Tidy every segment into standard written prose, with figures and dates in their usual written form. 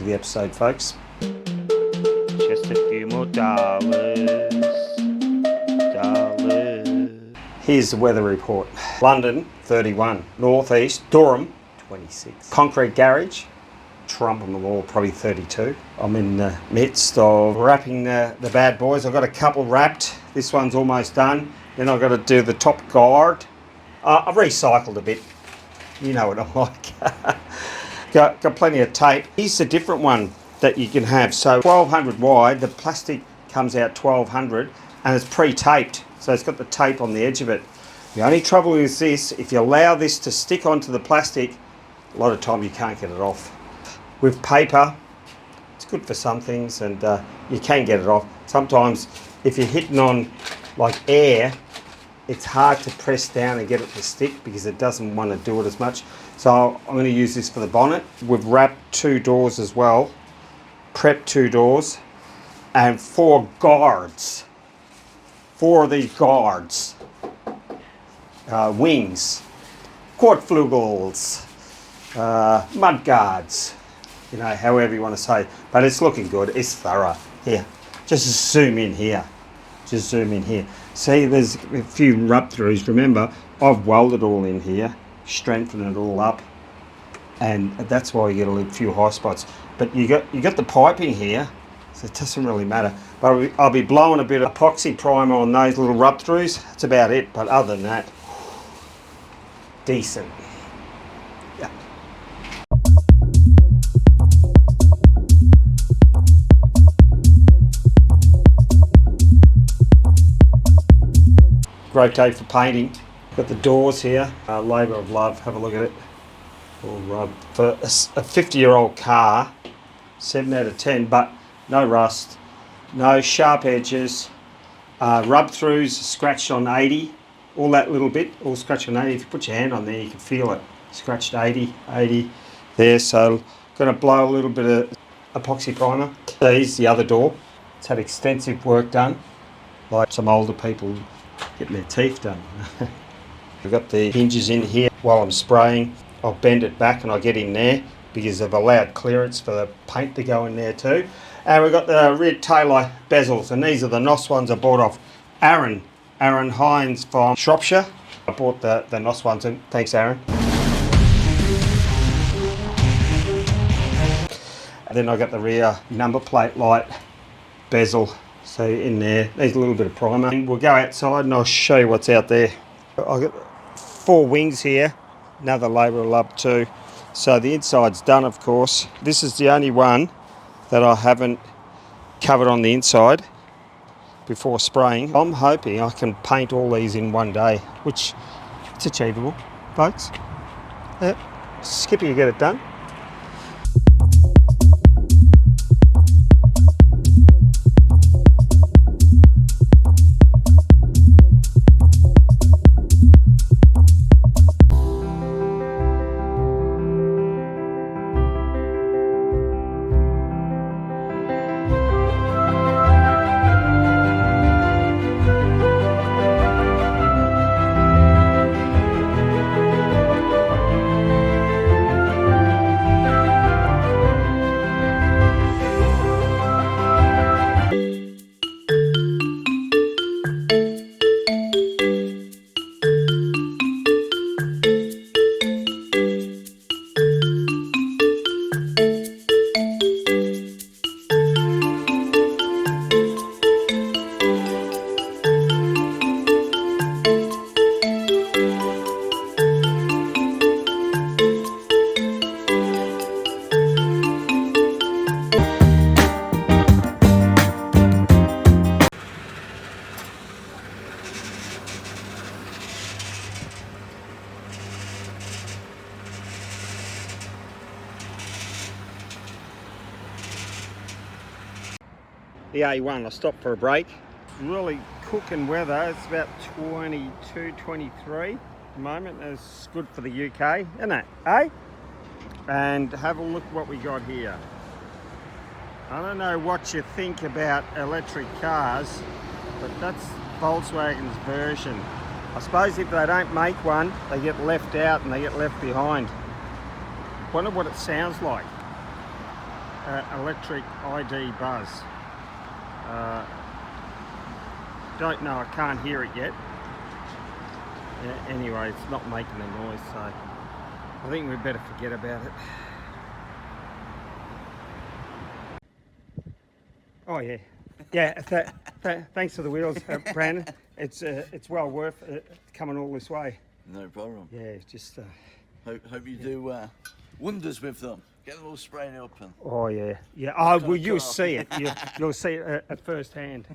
the episode, folks. Just a few more dollars. Here's the weather report. London, 31. Northeast, Durham, 26. Concrete Garage, Trump on the wall, probably 32. I'm in the midst of wrapping the bad boys. I've got a couple wrapped. This one's almost done. Then I've got to do the top guard. I've recycled a bit. You know what I'm like. got plenty of tape. Here's a different one that you can have. So 1200 wide, the plastic comes out 1200 and it's pre-taped. So it's got the tape on the edge of it. The only trouble is this, if you allow this to stick onto the plastic, a lot of time you can't get it off. With paper, it's good for some things and you can get it off. Sometimes if you're hitting on like air, it's hard to press down and get it to stick because it doesn't want to do it as much. So I'm going to use this for the bonnet. We've wrapped 2 doors as well, prepped 2 doors and 4 guards. 4 of these guards, wings, quadflugels, mud guards, you know, however you want to say. But it's looking good, it's thorough. Here, just zoom in here. Just zoom in here. See, there's a few rub-throughs. Remember, I've welded all in here, strengthened it all up, and that's why you get a few high spots. But you got the piping here, so it doesn't really matter. But I'll be blowing a bit of epoxy primer on those little rub-throughs. That's about it. But other than that, decent. Yeah. Great day for painting. Got the doors here. Labour of love. Have a look at it. All rubbed. For a 50-year-old car, 7 out of 10. But no rust, no sharp edges, rub-throughs scratched on 80. All that little bit, all scratched on 80. If you put your hand on there, you can feel it. Scratched 80 there. So going to blow a little bit of epoxy primer. Here's the other door. It's had extensive work done, like some older people getting their teeth done. We've got the hinges in here. While I'm spraying, I'll bend it back and I'll get in there because I've allowed clearance for the paint to go in there too. And we've got the rear taillight bezels, and these are the NOS ones I bought off Aaron Hines from Shropshire. I bought the NOS ones, and thanks Aaron. And then I got the rear number plate light bezel. So in there, there's a little bit of primer. And we'll go outside and I'll show you what's out there. I've got 4 wings here, another labour of love too. So the inside's done, of course. This is the only one that I haven't covered on the inside before spraying. I'm hoping I can paint all these in one day, which it's achievable, folks. Skippy, you get it done. The A1, I stopped for a break. Really cooking weather. It's about 22, 23 at the moment. It's good for the UK, isn't it? Eh? And have a look what we got here. I don't know what you think about electric cars, but that's Volkswagen's version. I suppose if they don't make one, they get left out and they get left behind. Wonder what it sounds like. electric ID buzz. Don't know, I can't hear it yet. Anyway, it's not making a noise, so I think we'd better forget about it. Oh yeah, yeah. Thanks for the wheels, Brandon. It's well worth coming all this way. No problem. Yeah, just. Hope you do wonders with them. Get them all spraying up and. Oh yeah, yeah. Oh well, you'll see it. You'll see it at first hand.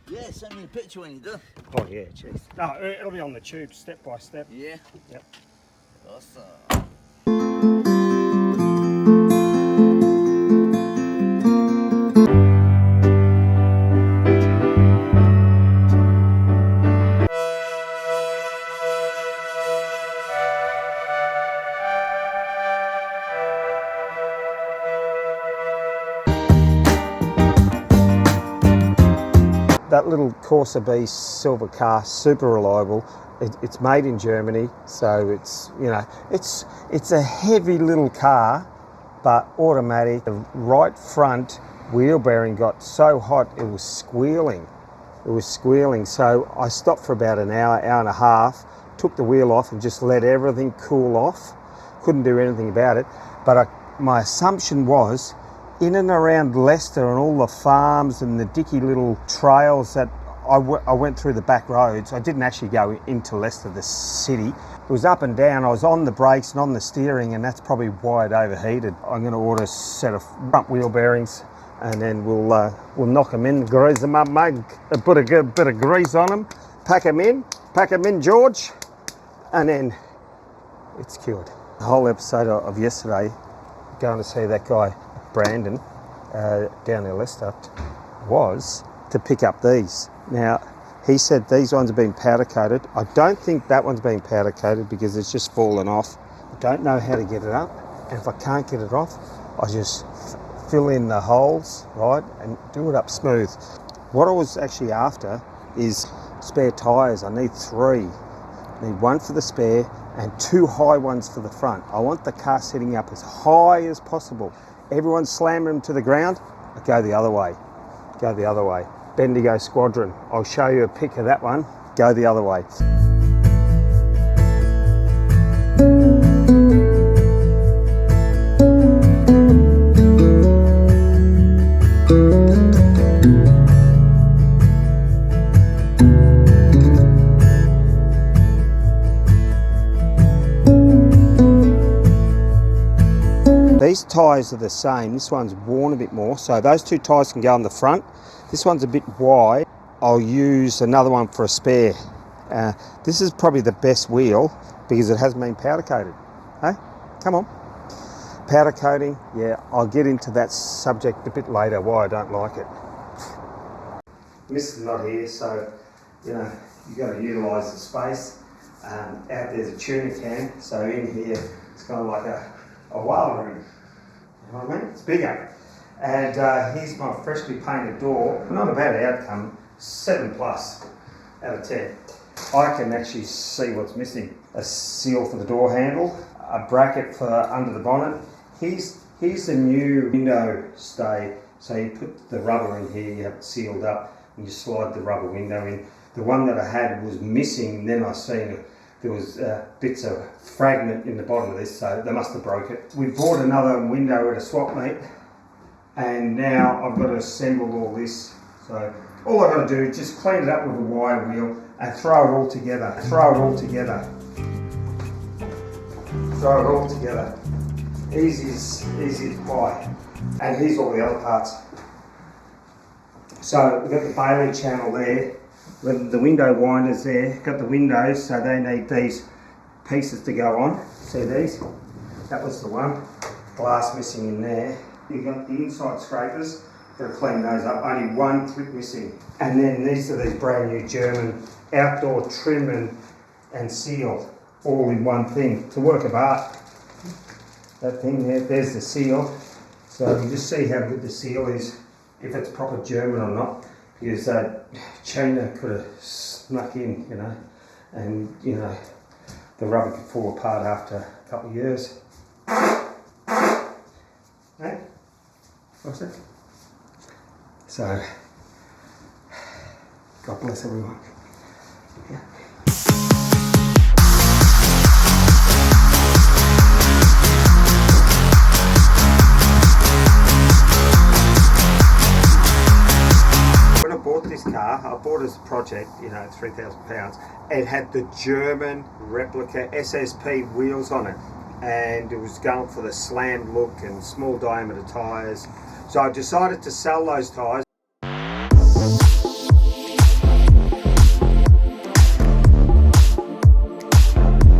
Yeah, send me a picture when you're done. Oh yeah, jeez. No, it'll be on the tube, step by step. Yeah. Yep. Awesome. That little Corsa B silver car, super reliable. It's made in Germany, so it's, you know, it's a heavy little car, but automatic. The right front wheel bearing got so hot it was squealing. It was squealing. So I stopped for about an hour, hour and a half, took the wheel off and just let everything cool off. Couldn't do anything about it. But my assumption was, in and around Leicester and all the farms and the dicky little trails that I went through the back roads. I didn't actually go into Leicester, the city. It was up and down. I was on the brakes and on the steering, and that's probably why it overheated. I'm going to order a set of front wheel bearings, and then we'll knock them in, grease them up, mate, put a good bit of grease on them, pack them in, George, and then it's cured. The whole episode of yesterday, going to see that guy Brandon down in Leicester, was to pick up these. Now, he said these ones have been powder coated. I don't think that one's been powder coated because it's just fallen off. I don't know how to get it up, and if I can't get it off, I just fill in the holes, right, and do it up smooth. What I was actually after is spare tyres. I need 3. I need 1 for the spare and 2 high ones for the front. I want the car sitting up as high as possible. Everyone's slamming them to the ground, I go the other way. Go the other way. Bendigo Squadron. I'll show you a pic of that one. Go the other way. These tyres are the same. This one's worn a bit more, so those 2 tyres can go on the front. This one's a bit wide. I'll use another one for a spare. This is probably the best wheel because it hasn't been powder coated. Hey, come on. Powder coating, yeah, I'll get into that subject a bit later, why I don't like it. Mr. not here, so, you know, you've got to utilise the space. Out there's a tuna can, so in here it's kind of like a whale room. You know what I mean? It's bigger. And here's my freshly painted door. Not a bad outcome, 7+ out of 10. I can actually see what's missing. A seal for the door handle, a bracket for under the bonnet. Here's the new window stay. So you put the rubber in here, you have it sealed up, and you slide the rubber window in. The one that I had was missing, then I seen there was bits of fragment in the bottom of this, so they must have broke it. We bought another window at a swap meet, and now I've got to assemble all this. So all I've got to do is just clean it up with a wire wheel and throw it all together. Throw it all together. Throw it all together. Easy as pie. And here's all the other parts. So we've got the Bailey channel there. The window winders there. Got the windows, so they need these pieces to go on. See these? That was the one. Glass missing in there. You've got the inside scrapers. Got to clean those up. Only 1 clip missing. And then these are these brand new German outdoor trim and seal, all in one thing. It's a work of art. That thing there, there's the seal. So you just see how good the seal is, if it's proper German or not. Because China could have snuck in, you know, and, you know, the rubber could fall apart after a couple of years. Hey? What's that? So, God bless everyone. Yeah. When I bought this car, I bought it as a project, you know, £3,000. It had the German replica SSP wheels on it, and it was going for the slammed look and small diameter tyres. So I decided to sell those tyres.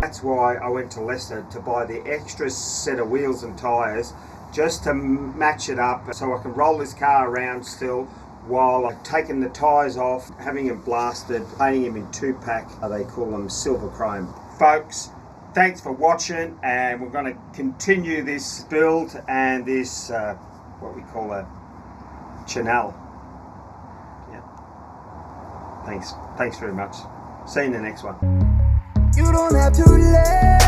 That's why I went to Leicester to buy the extra set of wheels and tyres just to match it up so I can roll this car around still while I'm taking the tyres off, having him blasted, painting him in 2-pack. They call them silver chrome. Folks, thanks for watching, and we're going to continue this build and this, what we call a channel. Yeah. Thanks very much. See you in the next one. You don't have to let